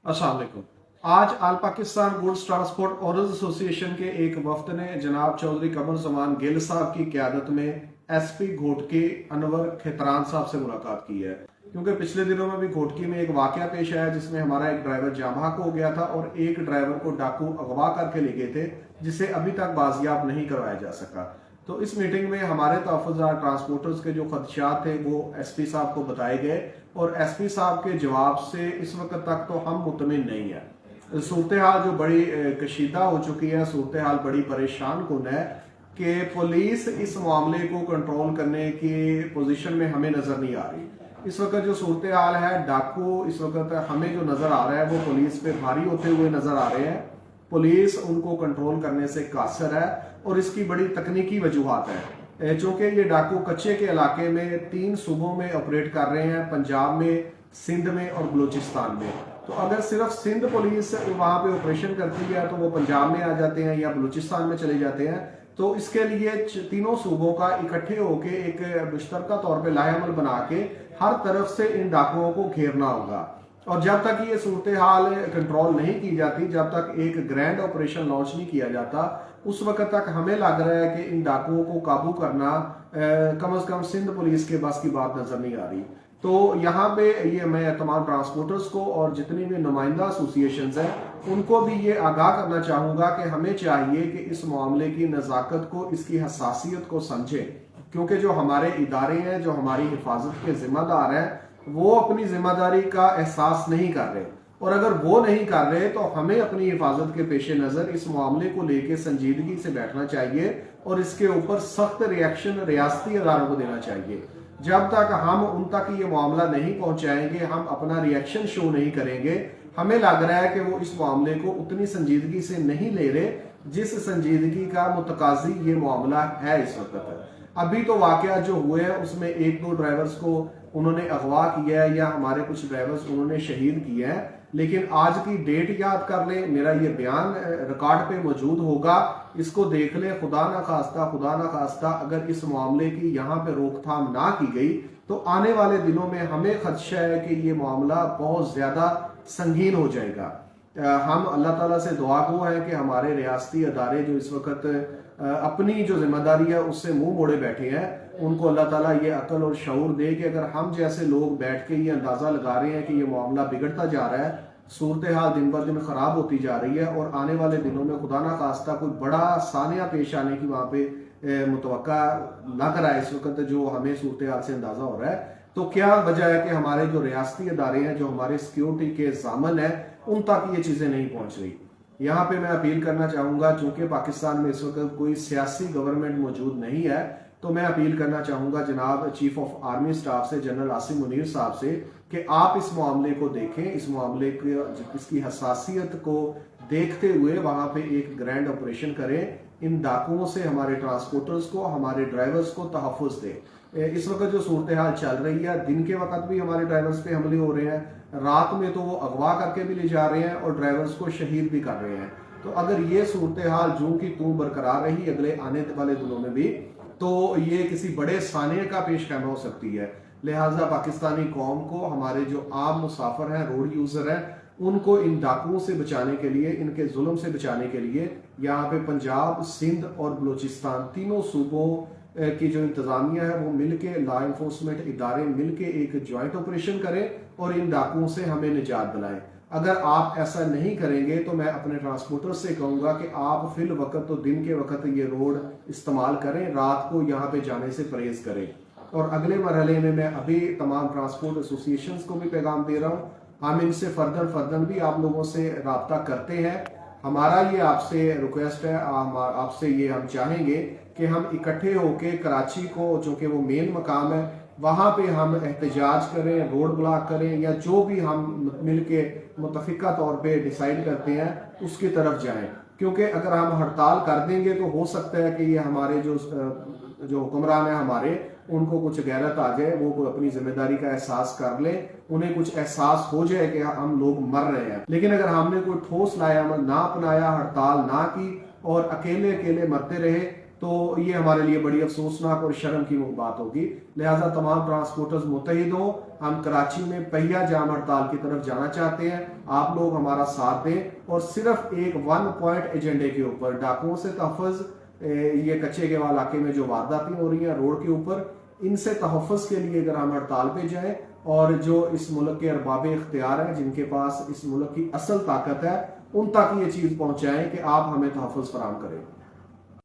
अस्सलाम वालेकुम। आज all Pakistan goods transport owners association के एक वफ्द ने जनाब चौधरी कमर जमान गिल साहब की क़यादत में एसपी घोटकी अनवर खेतरान साहब से मुलाकात की है, क्योंकि पिछले दिनों में भी घोटकी में एक वाकया पेश आया जिसमें हमारा एक ड्राइवर जाँ बहक हो गया था और एक ड्राइवर को डाकू अगवा करके ले गए थे, जिसे अभी तक बाजियाब नहीं करवाया जा सका। तो इस मीटिंग में हमारे तहफ़्फ़ुज़ात ट्रांसपोर्टर्स के जो खदशात थे वो एसपी साहब को बताए गए और एसपी साहब के जवाब से इस वक्त तक तो हम मुतमिन नहीं है। सूरत हाल जो बड़ी कशीदा हो चुकी है, सूरत हाल बड़ी परेशान कुन है कि पुलिस इस मामले को कंट्रोल करने की पोजीशन में हमें नज़र नहीं आ रही। इस वक्त जो सूरत हाल है, डाकू इस वक्त हमें जो नज़र आ रहा है वो पुलिस पे भारी होते हुए नज़र आ रहे हैं। पुलिस उनको कंट्रोल करने से कासर है और इसकी बड़ी तकनीकी वजूहात है। चूंकि ये डाकू कच्चे के इलाके में 3 सूबों में ऑपरेट कर रहे हैं, पंजाब में, सिंध में और बलूचिस्तान में। तो अगर सिर्फ सिंध पुलिस वहां पे ऑपरेशन करती है तो वो पंजाब में आ जाते हैं या बलूचिस्तान में चले जाते हैं। तो इसके लिए तीनों सूबों का इकट्ठे होकर एक मुश्तरका तौर पर लाहेअमल बना के हर तरफ से इन डाकुओं को घेरना होगा। और जब तक ये सूरत हाल कंट्रोल नहीं की जाती, जब तक एक ग्रैंड ऑपरेशन लॉन्च नहीं किया जाता, उस वक्त तक हमें लग रहा है कि इन डाकुओं को काबू करना कम से कम सिंध पुलिस के बस की बात नजर नहीं आ रही। तो यहाँ पे ये मैं तमाम ट्रांसपोर्टर्स को और जितनी भी नुमाइंदा एसोसिएशंस हैं उनको भी ये आगाह करना चाहूँगा कि हमें चाहिए कि इस मामले की नज़ाकत को, इसकी हसासियत को समझें, क्योंकि जो हमारे इदारे हैं, जो हमारी हिफाजत के जिम्मेदार हैं, वो अपनी जिम्मेदारी का एहसास नहीं कर रहे। और अगर वो नहीं कर रहे तो हमें अपनी हिफाजत के पेश नज़र इस मामले को लेकर संजीदगी से बैठना चाहिए और इसके ऊपर सख्त रिएक्शन रियासती अदारों को देना चाहिए। जब तक हम उन तक ये मामला नहीं पहुंचाएंगे, हम अपना रिएक्शन शो नहीं करेंगे, हमें लग रहा है कि वो इस मामले को उतनी संजीदगी से नहीं ले रहे जिस संजीदगी का मुतकाजी ये मामला है इस वक्त। अभी तो वाकया जो हुए हैं उसमें 1-2 ड्राइवर्स को उन्होंने अगवा किया है या हमारे कुछ ड्राइवर्स उन्होंने शहीद किए हैं, लेकिन आज की डेट याद कर लें, मेरा ये बयान रिकॉर्ड पे मौजूद होगा, इसको देख लें। खुदा ना खास्ता अगर इस मामले की यहाँ पे रोकथाम ना की गई तो आने वाले दिनों में हमें खदशा है कि ये मामला बहुत ज्यादा संगीन हो जाएगा। हम अल्लाह ताला से दुआ गो है कि हमारे रियासती अदारे जो इस वक्त अपनी जो जिम्मेदारी है उससे मुंह मोड़े बैठे हैं, उनको अल्लाह ताला ये अकल और शऊर दे कि अगर हम जैसे लोग बैठ के ये अंदाजा लगा रहे हैं कि ये मामला बिगड़ता जा रहा है, सूरत हाल दिन ब दिन खराब होती जा रही है और आने वाले दिनों में खुदा ना खास्ता कोई बड़ा सानिया पेश आने की वहां पे मुतवक्का लग रहा है इस वक्त, जो हमें सूरत हाल से अंदाजा हो रहा है। तो क्या वजह है कि हमारे जो रियासती अदारे हैं, जो हमारे सिक्योरिटी के जामन है, उन तक ये चीजें नहीं पहुंच रही। यहाँ पे मैं अपील करना चाहूंगा, चूंकि पाकिस्तान में इस वक्त कोई सियासी गवर्नमेंट मौजूद नहीं है, तो मैं अपील करना चाहूंगा जनाब चीफ ऑफ आर्मी स्टाफ से, जनरल आसिम मुनीर साहब से, कि आप इस मामले को देखें, इस मामले की इसकी हसासियत को देखते हुए वहां पे एक ग्रैंड ऑपरेशन करें, इन डाकुओं से हमारे ट्रांसपोर्टर्स को, हमारे ड्राइवर्स को तहफ़्फ़ुज़ दे। इस वक्त जो सूरत हाल चल रही है, दिन के वक्त भी हमारे ड्राइवर्स पे हमले हो रहे हैं, रात में तो वो अगवा करके भी ले जा रहे हैं और ड्राइवर्स को शहीद भी कर रहे हैं। तो अगर ये सूरत हाल जूं की तूं बरकरार रही अगले आने वाले दिनों में भी, तो ये किसी बड़े सानिया का पेश करना हो सकती है। लिहाजा पाकिस्तानी कौम को, हमारे जो आम मुसाफिर हैं, रोड यूजर हैं, उनको इन डाकुओं से बचाने के लिए, इनके जुल्म से बचाने के लिए यहाँ पे पंजाब, सिंध और बलूचिस्तान तीनों सूबों की जो इंतजामिया है वो मिलके, लॉ इन्फोर्समेंट इदारे मिलके एक ज्वाइंट ऑपरेशन करें और इन डाकुओं से हमें निजात दिलाएं। अगर आप ऐसा नहीं करेंगे तो मैं अपने ट्रांसपोर्टर से कहूंगा कि आप फिल वक्त तो दिन के वक्त ये रोड इस्तेमाल करें, रात को यहाँ पे जाने से परहेज करें। और अगले मरहले में मैं अभी तमाम ट्रांसपोर्ट एसोसिएशंस को भी पैगाम दे रहा हूँ, हम इनसे फर्दर भी आप लोगों से राब्ता करते हैं। हमारा ये आपसे रिक्वेस्ट है, आपसे ये हम चाहेंगे कि हम इकट्ठे होके कराची को, चूँकि वो मेन मकाम है, वहाँ पे हम एहतजाज करें, रोड ब्लॉक करें या जो भी हम मिलके मुतफिका तौर पे डिसाइड करते हैं उसकी तरफ जाएं। क्योंकि अगर हम हड़ताल कर देंगे तो हो सकता है कि ये हमारे जो हुक्मरान है हमारे, उनको कुछ गैरत आ जाए, वो अपनी जिम्मेदारी का एहसास कर ले, उन्हें कुछ एहसास हो जाए कि हम लोग मर रहे हैं। लेकिन अगर हमने कोई ठोस लायामल ना अपनाया, हड़ताल ना की और अकेले अकेले मरते रहे, تو یہ ہمارے لیے بڑی افسوسناک اور شرم کی بات ہوگی. لہٰذا تمام ٹرانسپورٹرز متحد ہوں. ہم کراچی میں پہیہ جام ہڑتال کی طرف جانا چاہتے ہیں. آپ لوگ ہمارا ساتھ دیں اور صرف ایک 1 پوائنٹ ایجنڈے کے اوپر ڈاکوؤں سے تحفظ، یہ کچے کے علاقے میں جو وارداتیں ہو رہی ہیں روڈ کے اوپر، ان سے تحفظ کے لیے اگر ہم ہڑتال پہ جائیں اور جو اس ملک کے ارباب اختیار ہیں، جن کے پاس اس ملک کی اصل طاقت ہے، ان تک یہ چیز پہنچائیں کہ آپ ہمیں تحفظ فراہم کریں.